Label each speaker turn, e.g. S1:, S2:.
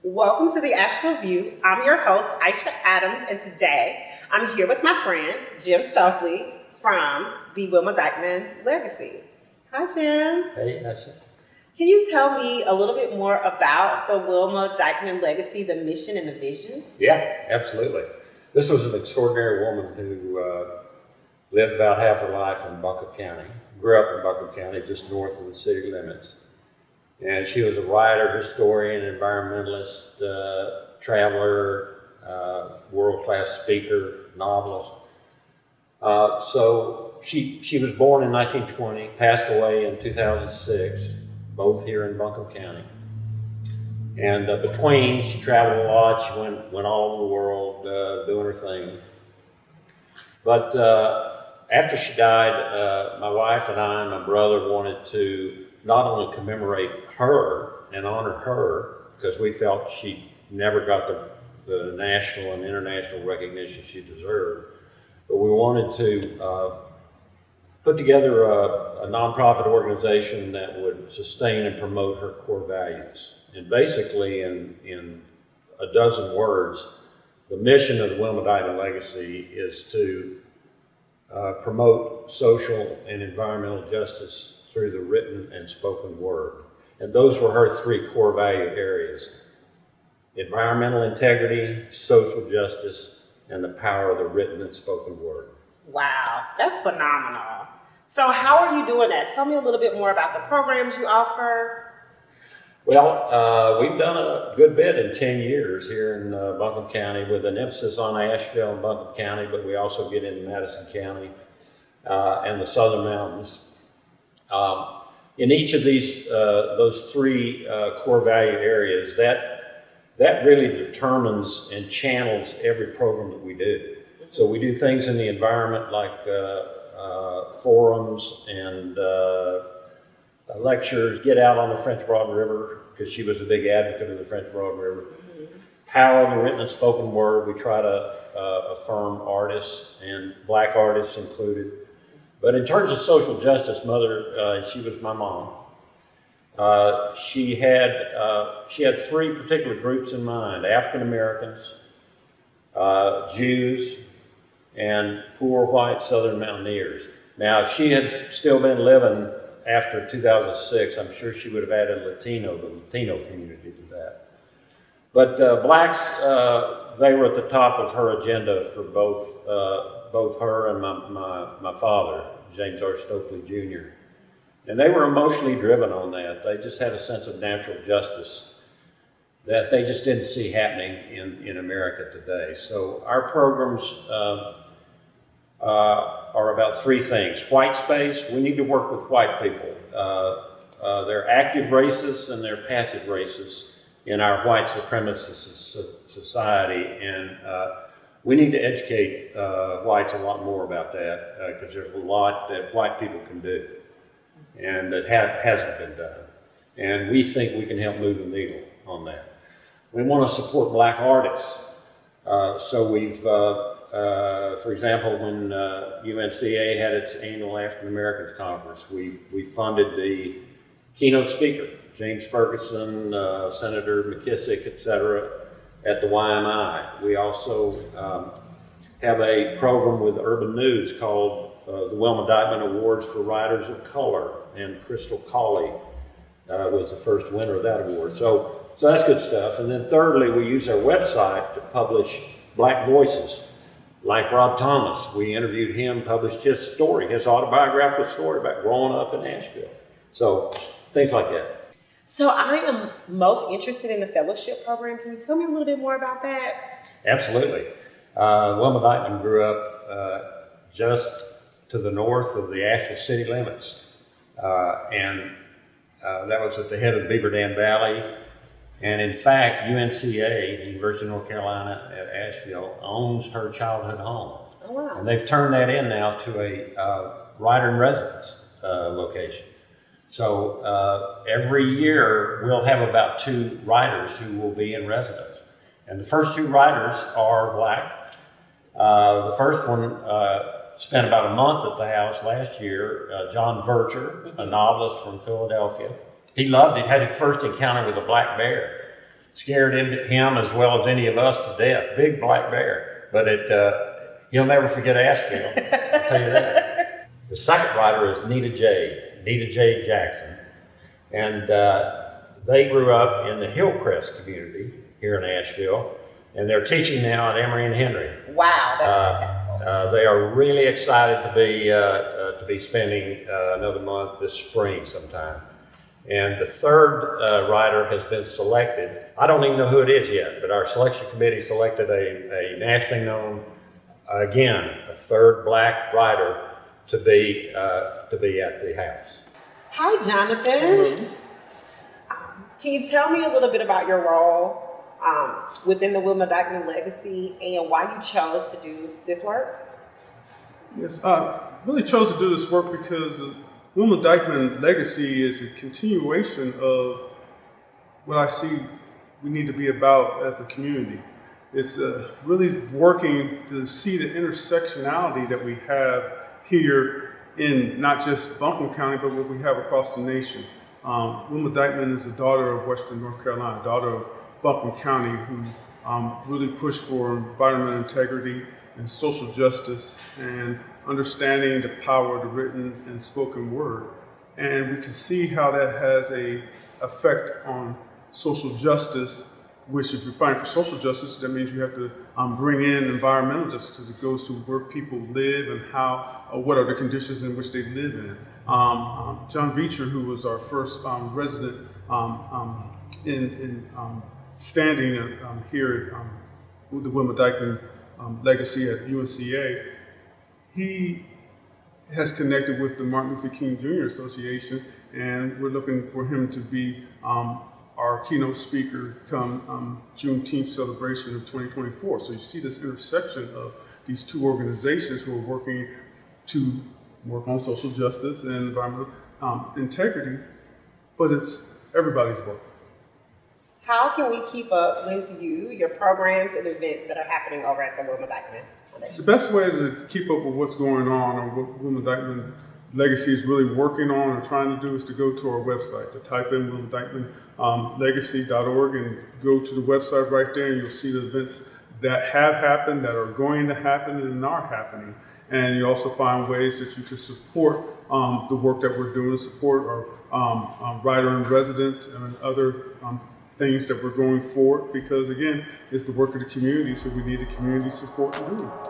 S1: Welcome to the Asheville View. I'm your host, Aisha Adams, and today I'm here with my friend, Jim Stokely from the Wilma Dykeman Legacy. Hi, Jim.
S2: Hey, Asha.
S1: Can you tell me a little bit more about the Wilma Dykeman Legacy, the mission and the vision?
S2: Yeah, absolutely. This was an extraordinary woman who lived about half her life in Buncombe County, grew up in Buncombe County, just north of the city limits. And she was a writer, historian, environmentalist, traveler, world-class speaker, novelist. So she was born in 1920, passed away in 2006, both here in Buncombe County. And between, she traveled a lot. She went all over the world doing her thing. But after she died, my wife and I and my brother wanted to not only commemorate her and honor her, because we felt she never got the national and international recognition she deserved, but we wanted to put together a nonprofit organization that would sustain and promote her core values. And basically, in a dozen words, the mission of the Wilma Dykeman Legacy is to promote social and environmental justice through the written and spoken word. And those were her three core value areas: environmental integrity, social justice, and the power of the written and spoken word.
S1: Wow, that's phenomenal. So how are you doing that? Tell me a little bit more about the programs you offer.
S2: Well, we've done a good bit in 10 years here in Buncombe County, with an emphasis on Asheville and Buncombe County, but we also get into Madison County and the Southern Mountains. In each of those three core value areas, that really determines and channels every program that we do. So we do things in the environment like forums and lectures, get out on the French Broad River, because she was a big advocate of the French Broad River. Mm-hmm. Power of the written and spoken word, we try to affirm artists, and Black artists included. But in terms of social justice, Mother, she was my mom. She had three particular groups in mind: African Americans, Jews, and poor white Southern mountaineers. Now, if she had still been living after 2006, I'm sure she would have added the Latino community to that. But Blacks, they were at the top of her agenda for both her and my father, James R. Stokely Jr. And they were emotionally driven on that. They just had a sense of natural justice that they just didn't see happening in America today. So our programs are about three things. White space, we need to work with white people. They're active racists and they're passive racists in our white supremacist society, and we need to educate whites a lot more about that, because there's a lot that white people can do and that hasn't been done. And we think we can help move the needle on that. We want to support Black artists. So we've, for example, when UNCA had its annual African Americans Conference, we funded the keynote speaker, James Ferguson, Senator McKissick, etc., at the YMI. We also have a program with Urban News called the Wilma Dykeman Awards for Writers of Color, and Crystal Cawley was the first winner of that award. So that's good stuff. And then thirdly, we use our website to publish Black voices. Like Rob Thomas, we interviewed him, published his story, his autobiographical story about growing up in Asheville. So things like that.
S1: So I am most interested in the fellowship program. Can you tell me a little bit more about that?
S2: Absolutely. Wilma Dykeman grew up just to the north of the Asheville city limits. And that was at the head of the Beaver Dam Valley. And in fact, UNCA, the University of North Carolina at Asheville, owns her childhood home.
S1: Oh, wow.
S2: And they've turned that in now to a writer-in-residence location. So every year we'll have about 2 writers who will be in residence. And the first 2 writers are Black. The first one spent about a month at the house last year, John Vercher, a novelist from Philadelphia. He loved it, had his first encounter with a black bear. scared him as well as any of us to death. Big black bear, but he'll never forget Asheville. I'll tell you that. The second writer is Nita J. Jackson, and they grew up in the Hillcrest community here in Asheville, and they're teaching now at Emory and Henry.
S1: Wow, that's
S2: They are really excited to be spending another month this spring sometime. And the third writer has been selected. I don't even know who it is yet, but our selection committee selected a nationally known, again, a third black writer to be at the house.
S1: Hi, Jonathan. Can you tell me a little bit about your role within the Wilma Dykeman legacy and why you chose to do this work?
S3: Yes, I really chose to do this work because the Wilma Dykeman legacy is a continuation of what I see we need to be about as a community. It's really working to see the intersectionality that we have here in not just Buncombe County, but what we have across the nation. Wilma Dykeman is a daughter of Western North Carolina, daughter of Buncombe County, who really pushed for environmental integrity and social justice and understanding the power of the written and spoken word. And we can see how that has an effect on social justice, which if you're fighting for social justice, that means you have to bring in environmental justice as it goes to where people live and what are the conditions in which they live in. John Beecher, who was our first resident standing here at the Wilma Dykeman legacy at UNCA, he has connected with the Martin Luther King Jr. Association, and we're looking for him to be our keynote speaker come Juneteenth celebration of 2024. So you see this intersection of these two organizations who are working to work on social justice and environmental integrity, but it's everybody's work.
S1: How can we keep up with you, your programs and events that are happening over at the Wilma Dykeman Foundation?
S3: The best way to keep up with what's going on or what Wilma Dykeman Legacy is really working on or trying to do is to go to our website, to type in Wilma Dykeman legacy.org and go to the website right there, and you'll see the events that have happened, that are going to happen, and are happening. And you also find ways that you can support the work that we're doing, support our writer in residence and other things that we're going forward, because again, it's the work of the community, so we need the community support to do it.